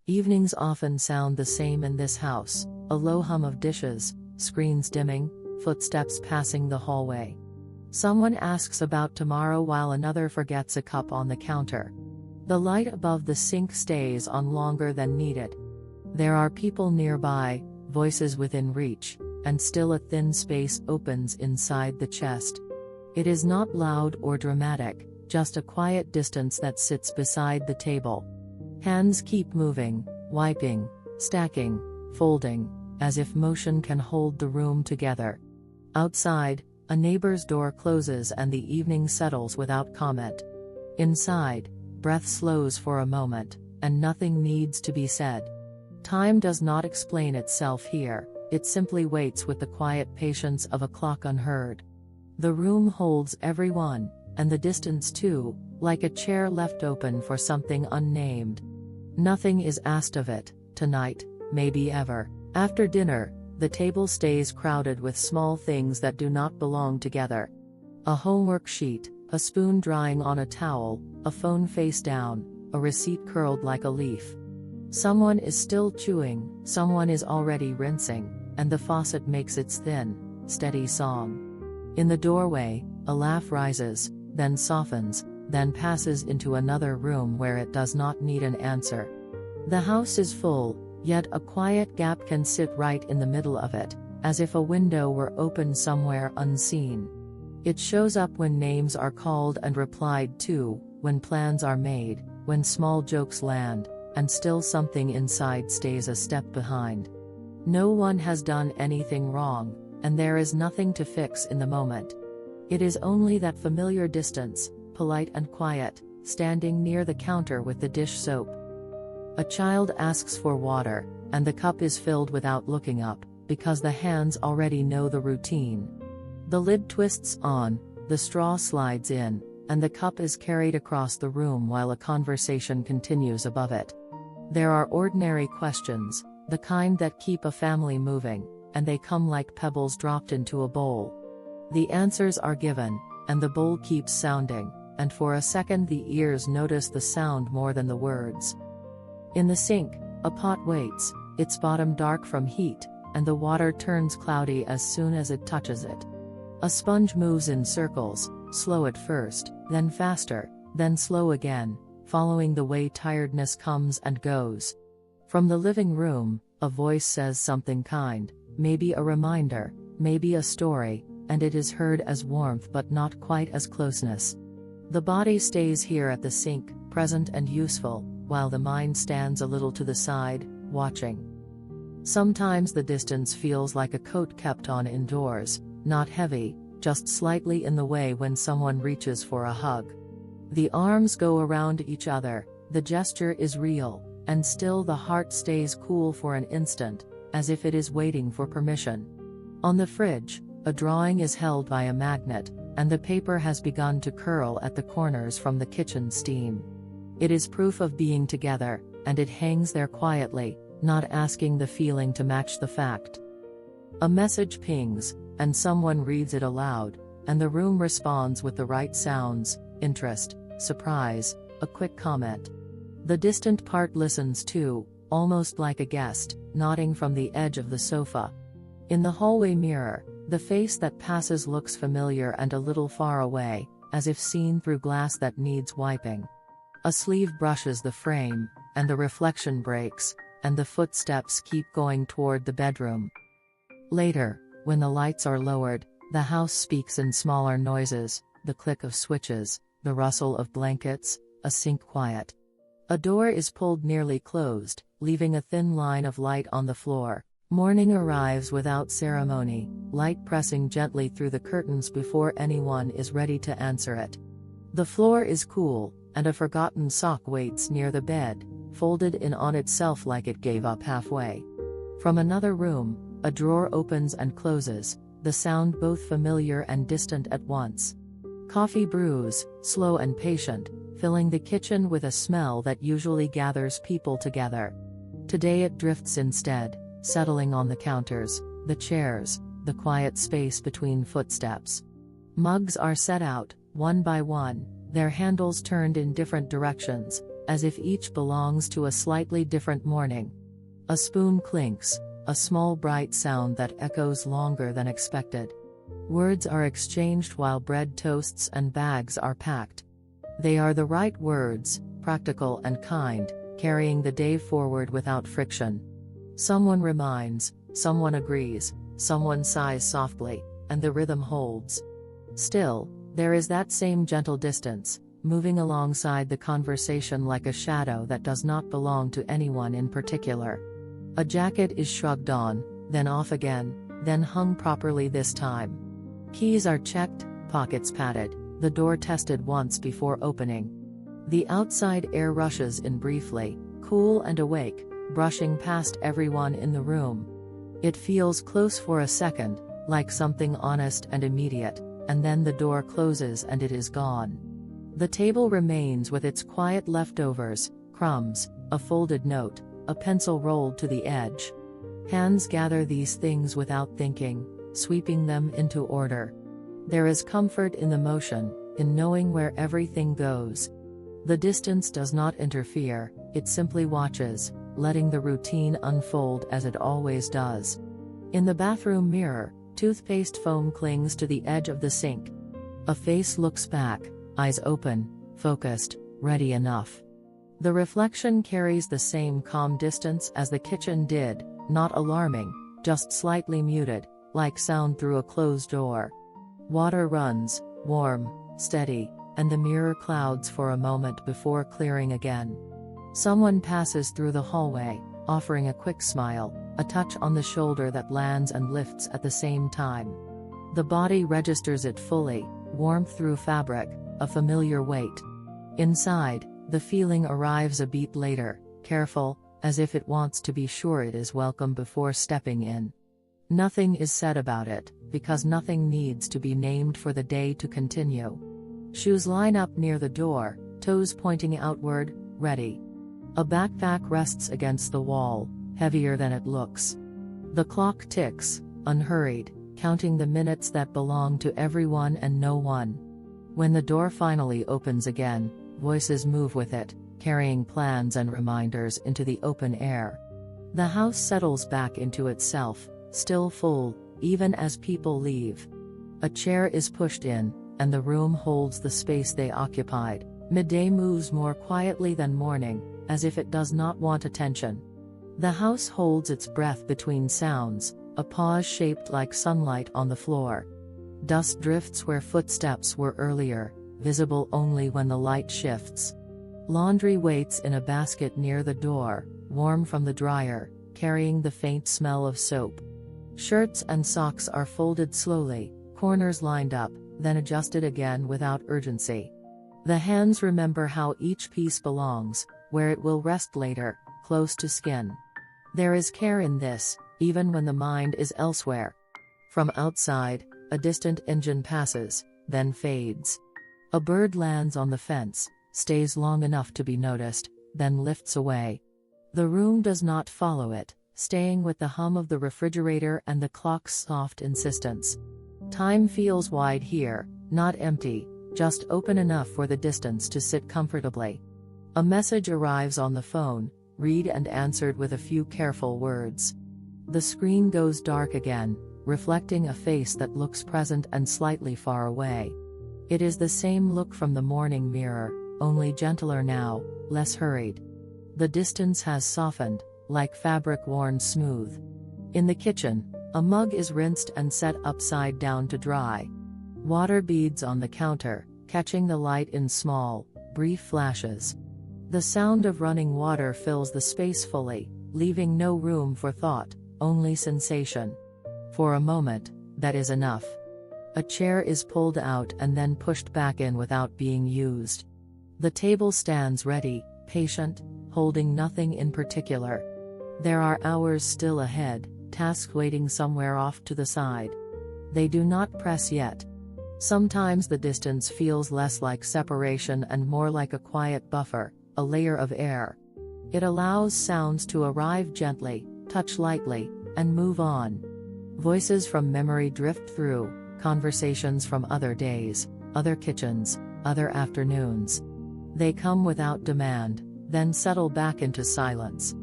Evenings often sound the same in this house, a low hum of dishes, screens dimming, footsteps passing the hallway. Someone asks about tomorrow while another forgets a cup on the counter. The light above the sink stays on longer than needed. There are people nearby, voices within reach, and still a thin space opens inside the chest. It is not loud or dramatic, just a quiet distance that sits beside the table. Hands keep moving, wiping, stacking, folding, as if motion can hold the room together. Outside, a neighbor's door closes and the evening settles without comment. Inside, breath slows for a moment, and nothing needs to be said. Time does not explain itself here, it simply waits with the quiet patience of a clock unheard. The room holds everyone, and the distance too, like a chair left open for something unnamed. Nothing is asked of it, tonight, maybe ever. After dinner, the table stays crowded with small things that do not belong together. A homework sheet, a spoon drying on a towel, a phone face down, a receipt curled like a leaf. Someone is still chewing, someone is already rinsing, and the faucet makes its thin, steady song. In the doorway, a laugh rises, then softens, then passes into another room where it does not need an answer. The house is full, yet a quiet gap can sit right in the middle of it, as if a window were open somewhere unseen. It shows up when names are called and replied to, when plans are made, when small jokes land, and still something inside stays a step behind. No one has done anything wrong, and there is nothing to fix in the moment. It is only that familiar distance, polite and quiet, standing near the counter with the dish soap. A child asks for water, and the cup is filled without looking up, because the hands already know the routine. The lid twists on, the straw slides in, and the cup is carried across the room while a conversation continues above it. There are ordinary questions, the kind that keep a family moving, and they come like pebbles dropped into a bowl. The answers are given, and the bowl keeps sounding, and for a second the ears notice the sound more than the words. In the sink, a pot waits, its bottom dark from heat, and the water turns cloudy as soon as it touches it. A sponge moves in circles, slow at first, then faster, then slow again, following the way tiredness comes and goes. From the living room, a voice says something kind, maybe a reminder, maybe a story, and it is heard as warmth but not quite as closeness. The body stays here at the sink, present and useful, while the mind stands a little to the side, watching. Sometimes the distance feels like a coat kept on indoors, not heavy, just slightly in the way when someone reaches for a hug. The arms go around each other, the gesture is real, and still the heart stays cool for an instant, as if it is waiting for permission. On the fridge, a drawing is held by a magnet, and the paper has begun to curl at the corners from the kitchen steam. It is proof of being together, and it hangs there quietly, not asking the feeling to match the fact. A message pings, and someone reads it aloud, and the room responds with the right sounds, interest, surprise, a quick comment. The distant part listens too, almost like a guest, nodding from the edge of the sofa. In the hallway mirror, the face that passes looks familiar and a little far away, as if seen through glass that needs wiping. A sleeve brushes the frame, and the reflection breaks, and the footsteps keep going toward the bedroom. Later, when the lights are lowered, the house speaks in smaller noises, the click of switches, the rustle of blankets, a sink quiet. A door is pulled nearly closed, leaving a thin line of light on the floor. Morning arrives without ceremony, light pressing gently through the curtains before anyone is ready to answer it. The floor is cool, and a forgotten sock waits near the bed, folded in on itself like it gave up halfway. From another room, a drawer opens and closes, the sound both familiar and distant at once. Coffee brews, slow and patient, filling the kitchen with a smell that usually gathers people together. Today it drifts instead, settling on the counters, the chairs, the quiet space between footsteps. Mugs are set out, one by one, their handles turned in different directions, as if each belongs to a slightly different morning. A spoon clinks, a small bright sound that echoes longer than expected. Words are exchanged while bread toasts and bags are packed. They are the right words, practical and kind, carrying the day forward without friction. Someone reminds, someone agrees, someone sighs softly, and the rhythm holds. Still, there is that same gentle distance, moving alongside the conversation like a shadow that does not belong to anyone in particular. A jacket is shrugged on, then off again, then hung properly this time. Keys are checked, pockets padded, the door tested once before opening. The outside air rushes in briefly, cool and awake, brushing past everyone in the room. It feels close for a second, like something honest and immediate, and then the door closes and it is gone. The table remains with its quiet leftovers, crumbs, a folded note, a pencil rolled to the edge. Hands gather these things without thinking, sweeping them into order. There is comfort in the motion, in knowing where everything goes. The distance does not interfere, it simply watches, letting the routine unfold as it always does. In the bathroom mirror, toothpaste foam clings to the edge of the sink. A face looks back, eyes open, focused, ready enough. The reflection carries the same calm distance as the kitchen did, not alarming, just slightly muted, like sound through a closed door. Water runs, warm, steady, and the mirror clouds for a moment before clearing again. Someone passes through the hallway, offering a quick smile, a touch on the shoulder that lands and lifts at the same time. The body registers it fully, warmth through fabric, a familiar weight. Inside, the feeling arrives a beat later, careful, as if it wants to be sure it is welcome before stepping in. Nothing is said about it, because nothing needs to be named for the day to continue. Shoes line up near the door, toes pointing outward, ready. A backpack rests against the wall, heavier than it looks. The clock ticks, unhurried, counting the minutes that belong to everyone and no one. When the door finally opens again, voices move with it, carrying plans and reminders into the open air. The house settles back into itself, still full, even as people leave. A chair is pushed in, and the room holds the space they occupied. Midday moves more quietly than morning, as if it does not want attention. The house holds its breath between sounds, a pause shaped like sunlight on the floor. Dust drifts where footsteps were earlier, visible only when the light shifts. Laundry waits in a basket near the door, warm from the dryer, carrying the faint smell of soap. Shirts and socks are folded slowly, corners lined up, then adjusted again without urgency. The hands remember how each piece belongs, where it will rest later, close to skin. There is care in this, even when the mind is elsewhere. From outside, a distant engine passes, then fades. A bird lands on the fence, stays long enough to be noticed, then lifts away. The room does not follow it, staying with the hum of the refrigerator and the clock's soft insistence. Time feels wide here, not empty, just open enough for the distance to sit comfortably. A message arrives on the phone, read and answered with a few careful words. The screen goes dark again, reflecting a face that looks present and slightly far away. It is the same look from the morning mirror, only gentler now, less hurried. The distance has softened, like fabric worn smooth. In the kitchen, a mug is rinsed and set upside down to dry. Water beads on the counter, catching the light in small, brief flashes. The sound of running water fills the space fully, leaving no room for thought, only sensation. For a moment, that is enough. A chair is pulled out and then pushed back in without being used. The table stands ready, patient, holding nothing in particular. There are hours still ahead, tasks waiting somewhere off to the side. They do not press yet. Sometimes the distance feels less like separation and more like a quiet buffer, a layer of air. It allows sounds to arrive gently, touch lightly, and move on. Voices from memory drift through, conversations from other days, other kitchens, other afternoons. They come without demand, then settle back into silence.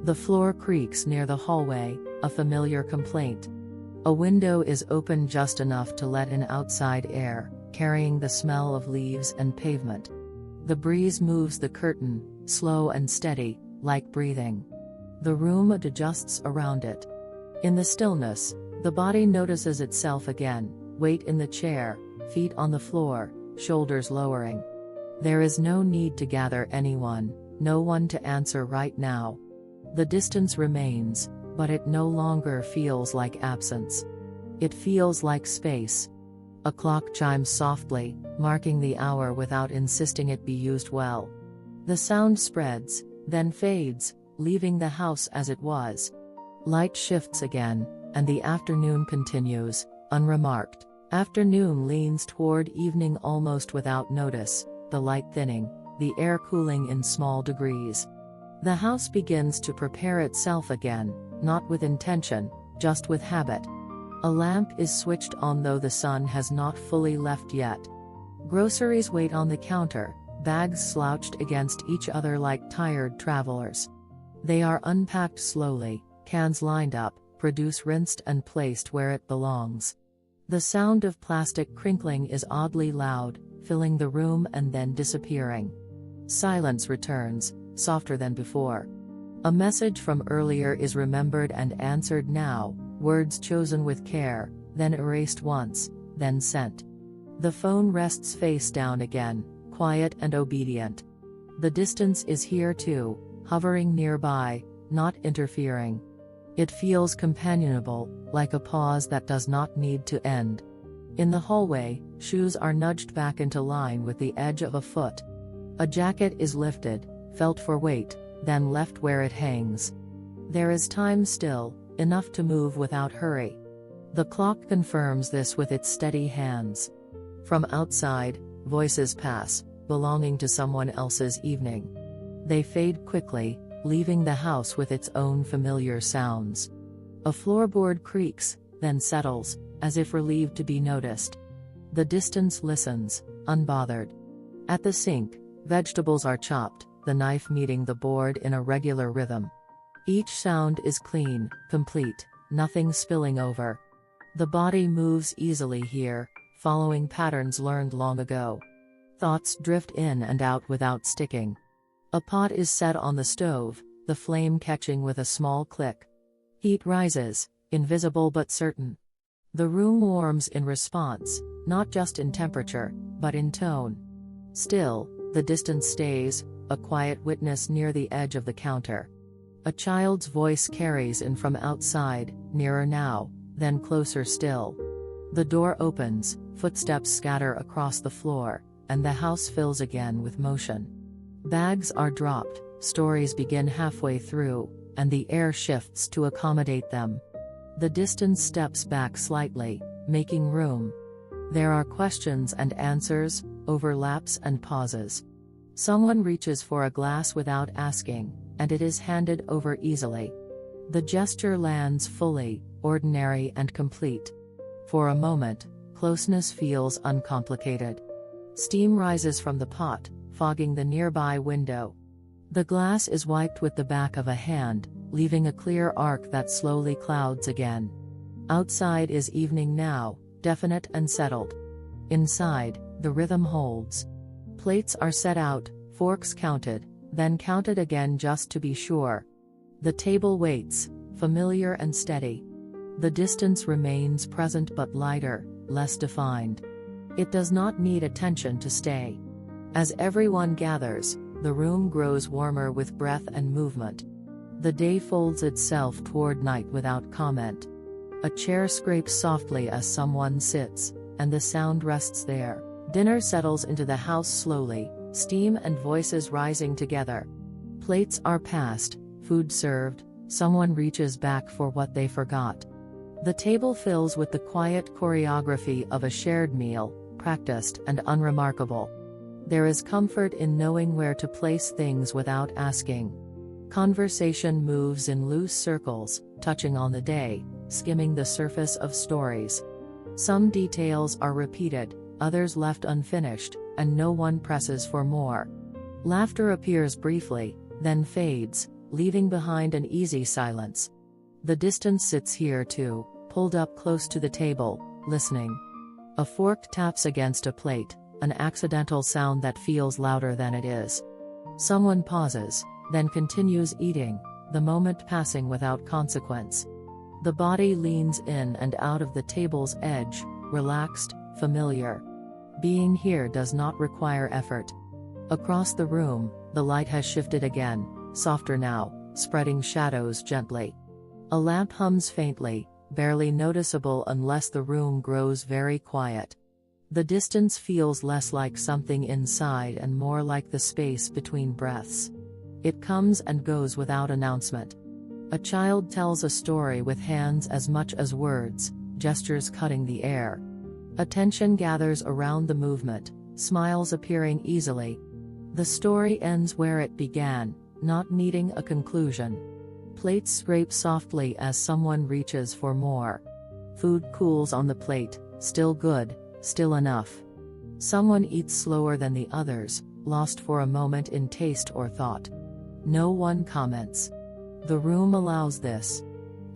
The floor creaks near the hallway, a familiar complaint. A window is open just enough to let in outside air, carrying the smell of leaves and pavement. The breeze moves the curtain, slow and steady, like breathing. The room adjusts around it. In the stillness, the body notices itself again, weight in the chair, feet on the floor, shoulders lowering. There is no need to gather anyone, no one to answer right now. The distance remains, but it no longer feels like absence. It feels like space. A clock chimes softly, marking the hour without insisting it be used well. The sound spreads, then fades, leaving the house as it was. Light shifts again, and the afternoon continues, unremarked. Afternoon leans toward evening almost without notice, the light thinning, the air cooling in small degrees. The house begins to prepare itself again, not with intention, just with habit. A lamp is switched on though the sun has not fully left yet. Groceries wait on the counter, bags slouched against each other like tired travelers. They are unpacked slowly, cans lined up, produce rinsed and placed where it belongs. The sound of plastic crinkling is oddly loud, filling the room and then disappearing. Silence returns, softer than before. A message from earlier is remembered and answered now, words chosen with care, then erased once, then sent. The phone rests face down again, quiet and obedient. The distance is here too, hovering nearby, not interfering. It feels companionable, like a pause that does not need to end. In the hallway, shoes are nudged back into line with the edge of a foot. A jacket is lifted, felt for weight, then left where it hangs. There is time still, enough to move without hurry. The clock confirms this with its steady hands. From outside, voices pass, belonging to someone else's evening. They fade quickly, leaving the house with its own familiar sounds. A floorboard creaks, then settles, as if relieved to be noticed. The distance listens, unbothered. At the sink, vegetables are chopped, the knife meeting the board in a regular rhythm. Each sound is clean, complete, nothing spilling over. The body moves easily here, following patterns learned long ago. Thoughts drift in and out without sticking. A pot is set on the stove, the flame catching with a small click. Heat rises, invisible but certain. The room warms in response, not just in temperature, but in tone. Still, the distance stays, a quiet witness near the edge of the counter. A child's voice carries in from outside, nearer now, then closer still. The door opens, footsteps scatter across the floor, and the house fills again with motion. Bags are dropped, stories begin halfway through, and the air shifts to accommodate them. The distance steps back slightly, making room. There are questions and answers, overlaps and pauses. Someone reaches for a glass without asking, and it is handed over easily. The gesture lands fully, ordinary and complete. For a moment, closeness feels uncomplicated. Steam rises from the pot, fogging the nearby window. The glass is wiped with the back of a hand, leaving a clear arc that slowly clouds again. Outside is evening now, definite and settled. Inside, the rhythm holds. Plates are set out, forks counted, then counted again just to be sure. The table waits, familiar and steady. The distance remains present but lighter, less defined. It does not need attention to stay. As everyone gathers, the room grows warmer with breath and movement. The day folds itself toward night without comment. A chair scrapes softly as someone sits, and the sound rests there. Dinner settles into the house slowly, steam and voices rising together. Plates are passed, food served, someone reaches back for what they forgot. The table fills with the quiet choreography of a shared meal, practiced and unremarkable. There is comfort in knowing where to place things without asking. Conversation moves in loose circles, touching on the day, skimming the surface of stories. Some details are repeated, others left unfinished, and no one presses for more. Laughter appears briefly, then fades, leaving behind an easy silence. The distance sits here too, pulled up close to the table, listening. A fork taps against a plate, an accidental sound that feels louder than it is. Someone pauses, then continues eating, the moment passing without consequence. The body leans in and out of the table's edge, relaxed, familiar. Being here does not require effort. Across the room, the light has shifted again, softer now, spreading shadows gently. A lamp hums faintly, barely noticeable unless the room grows very quiet. The distance feels less like something inside and more like the space between breaths. It comes and goes without announcement. A child tells a story with hands as much as words, gestures cutting the air. Attention gathers around the movement, smiles appearing easily. The story ends where it began, not needing a conclusion. Plates scrape softly as someone reaches for more. Food cools on the plate, still good, still enough. Someone eats slower than the others, lost for a moment in taste or thought. No one comments. The room allows this.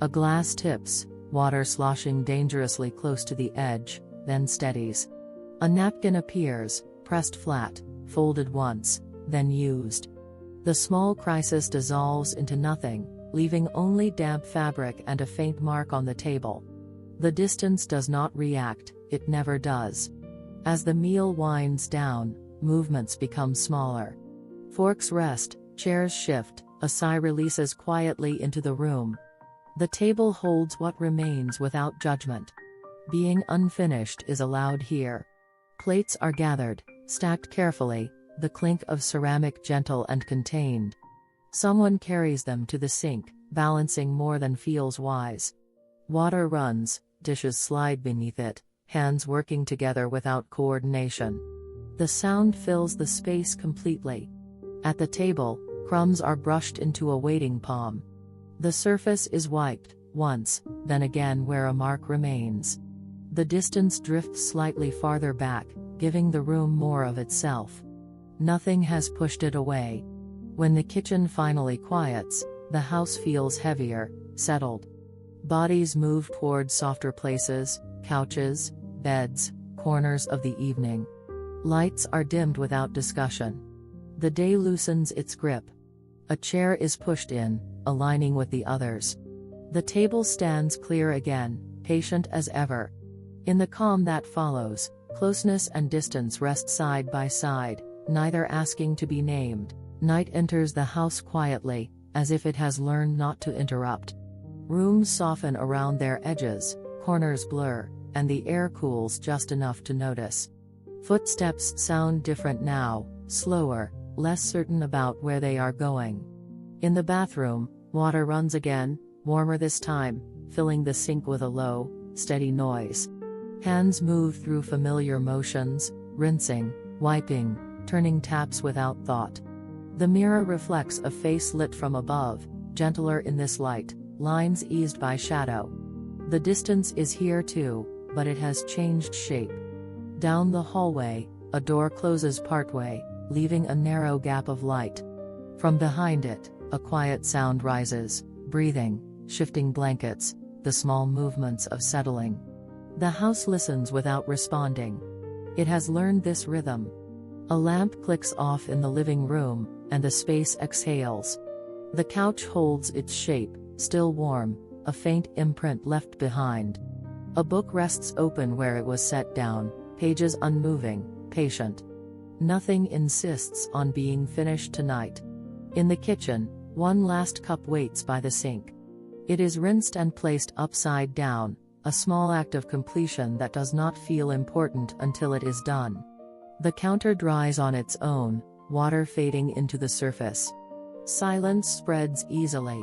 A glass tips, water sloshing dangerously close to the edge, then steadies. A napkin appears, pressed flat, folded once, then used. The small crisis dissolves into nothing, leaving only damp fabric and a faint mark on the table. The distance does not react, it never does. As the meal winds down, movements become smaller. Forks rest, chairs shift, a sigh releases quietly into the room. The table holds what remains without judgment. Being unfinished is allowed here. Plates are gathered, stacked carefully, the clink of ceramic gentle and contained. Someone carries them to the sink, balancing more than feels wise. Water runs, dishes slide beneath it, hands working together without coordination. The sound fills the space completely. At the table, crumbs are brushed into a waiting palm. The surface is wiped, once, then again where a mark remains. The distance drifts slightly farther back, giving the room more of itself. Nothing has pushed it away. When the kitchen finally quiets, the house feels heavier, settled. Bodies move toward softer places, couches, beds, corners of the evening. Lights are dimmed without discussion. The day loosens its grip. A chair is pushed in, aligning with the others. The table stands clear again, patient as ever. In the calm that follows, closeness and distance rest side by side, neither asking to be named. Night enters the house quietly, as if it has learned not to interrupt. Rooms soften around their edges, corners blur, and the air cools just enough to notice. Footsteps sound different now, slower, less certain about where they are going. In the bathroom, water runs again, warmer this time, filling the sink with a low, steady noise. Hands move through familiar motions, rinsing, wiping, turning taps without thought. The mirror reflects a face lit from above, gentler in this light, lines eased by shadow. The distance is here too, but it has changed shape. Down the hallway, a door closes partway, leaving a narrow gap of light. From behind it, a quiet sound rises, breathing, shifting blankets, the small movements of settling. The house listens without responding. It has learned this rhythm. A lamp clicks off in the living room, and the space exhales. The couch holds its shape, still warm, a faint imprint left behind. A book rests open where it was set down, pages unmoving, patient. Nothing insists on being finished tonight. In the kitchen, one last cup waits by the sink. It is rinsed and placed upside down, a small act of completion that does not feel important until it is done. The counter dries on its own, water fading into the surface. Silence spreads easily.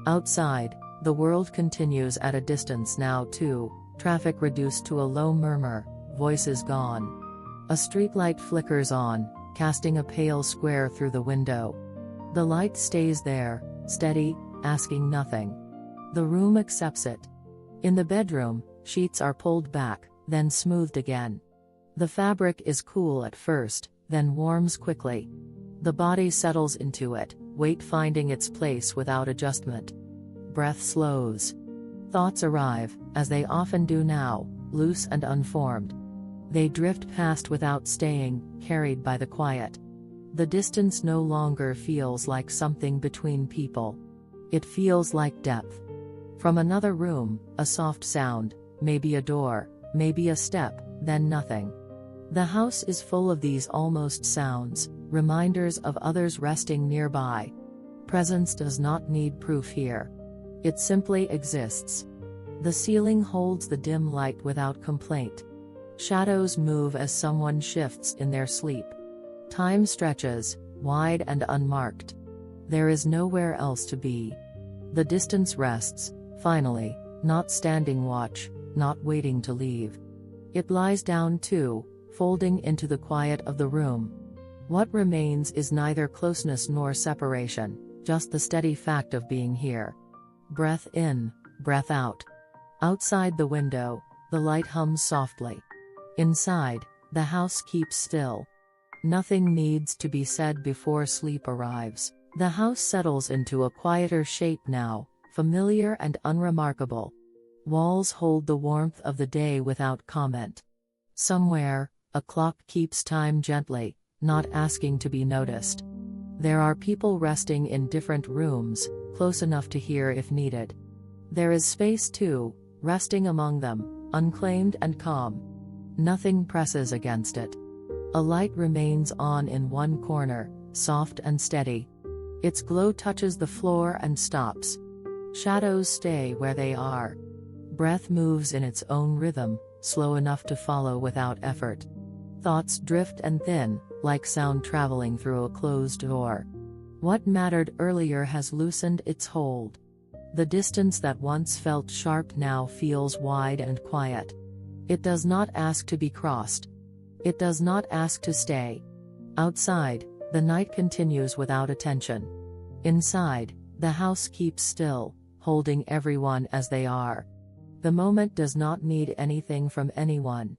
Outside, the world continues at a distance now too, traffic reduced to a low murmur, voices gone. A streetlight flickers on, casting a pale square through the window. The light stays there, steady, asking nothing. The room accepts it. In the bedroom, sheets are pulled back, then smoothed again. The fabric is cool at first, then warms quickly. The body settles into it, weight finding its place without adjustment. Breath slows. Thoughts arrive, as they often do now, loose and unformed. They drift past without staying, carried by the quiet. The distance no longer feels like something between people. It feels like depth. From another room, a soft sound, maybe a door, maybe a step, then nothing. The house is full of these almost sounds, reminders of others resting nearby. Presence does not need proof here. It simply exists. The ceiling holds the dim light without complaint. Shadows move as someone shifts in their sleep. Time stretches, wide and unmarked. There is nowhere else to be. The distance rests, finally, not standing watch, not waiting to leave. It lies down too, folding into the quiet of the room. What remains is neither closeness nor separation, just the steady fact of being here. Breath in, breath out. Outside the window, the light hums softly. Inside, the house keeps still. Nothing needs to be said before sleep arrives. The house settles into a quieter shape now, familiar and unremarkable. Walls hold the warmth of the day without comment. Somewhere, a clock keeps time gently, not asking to be noticed. There are people resting in different rooms, close enough to hear if needed. There is space too, resting among them, unclaimed and calm. Nothing presses against it. A light remains on in one corner, soft and steady. Its glow touches the floor and stops. Shadows stay where they are. Breath moves in its own rhythm, slow enough to follow without effort. Thoughts drift and thin, like sound traveling through a closed door. What mattered earlier has loosened its hold. The distance that once felt sharp now feels wide and quiet. It does not ask to be crossed. It does not ask to stay. Outside, the night continues without attention. Inside, the house keeps still, holding everyone as they are. The moment does not need anything from anyone.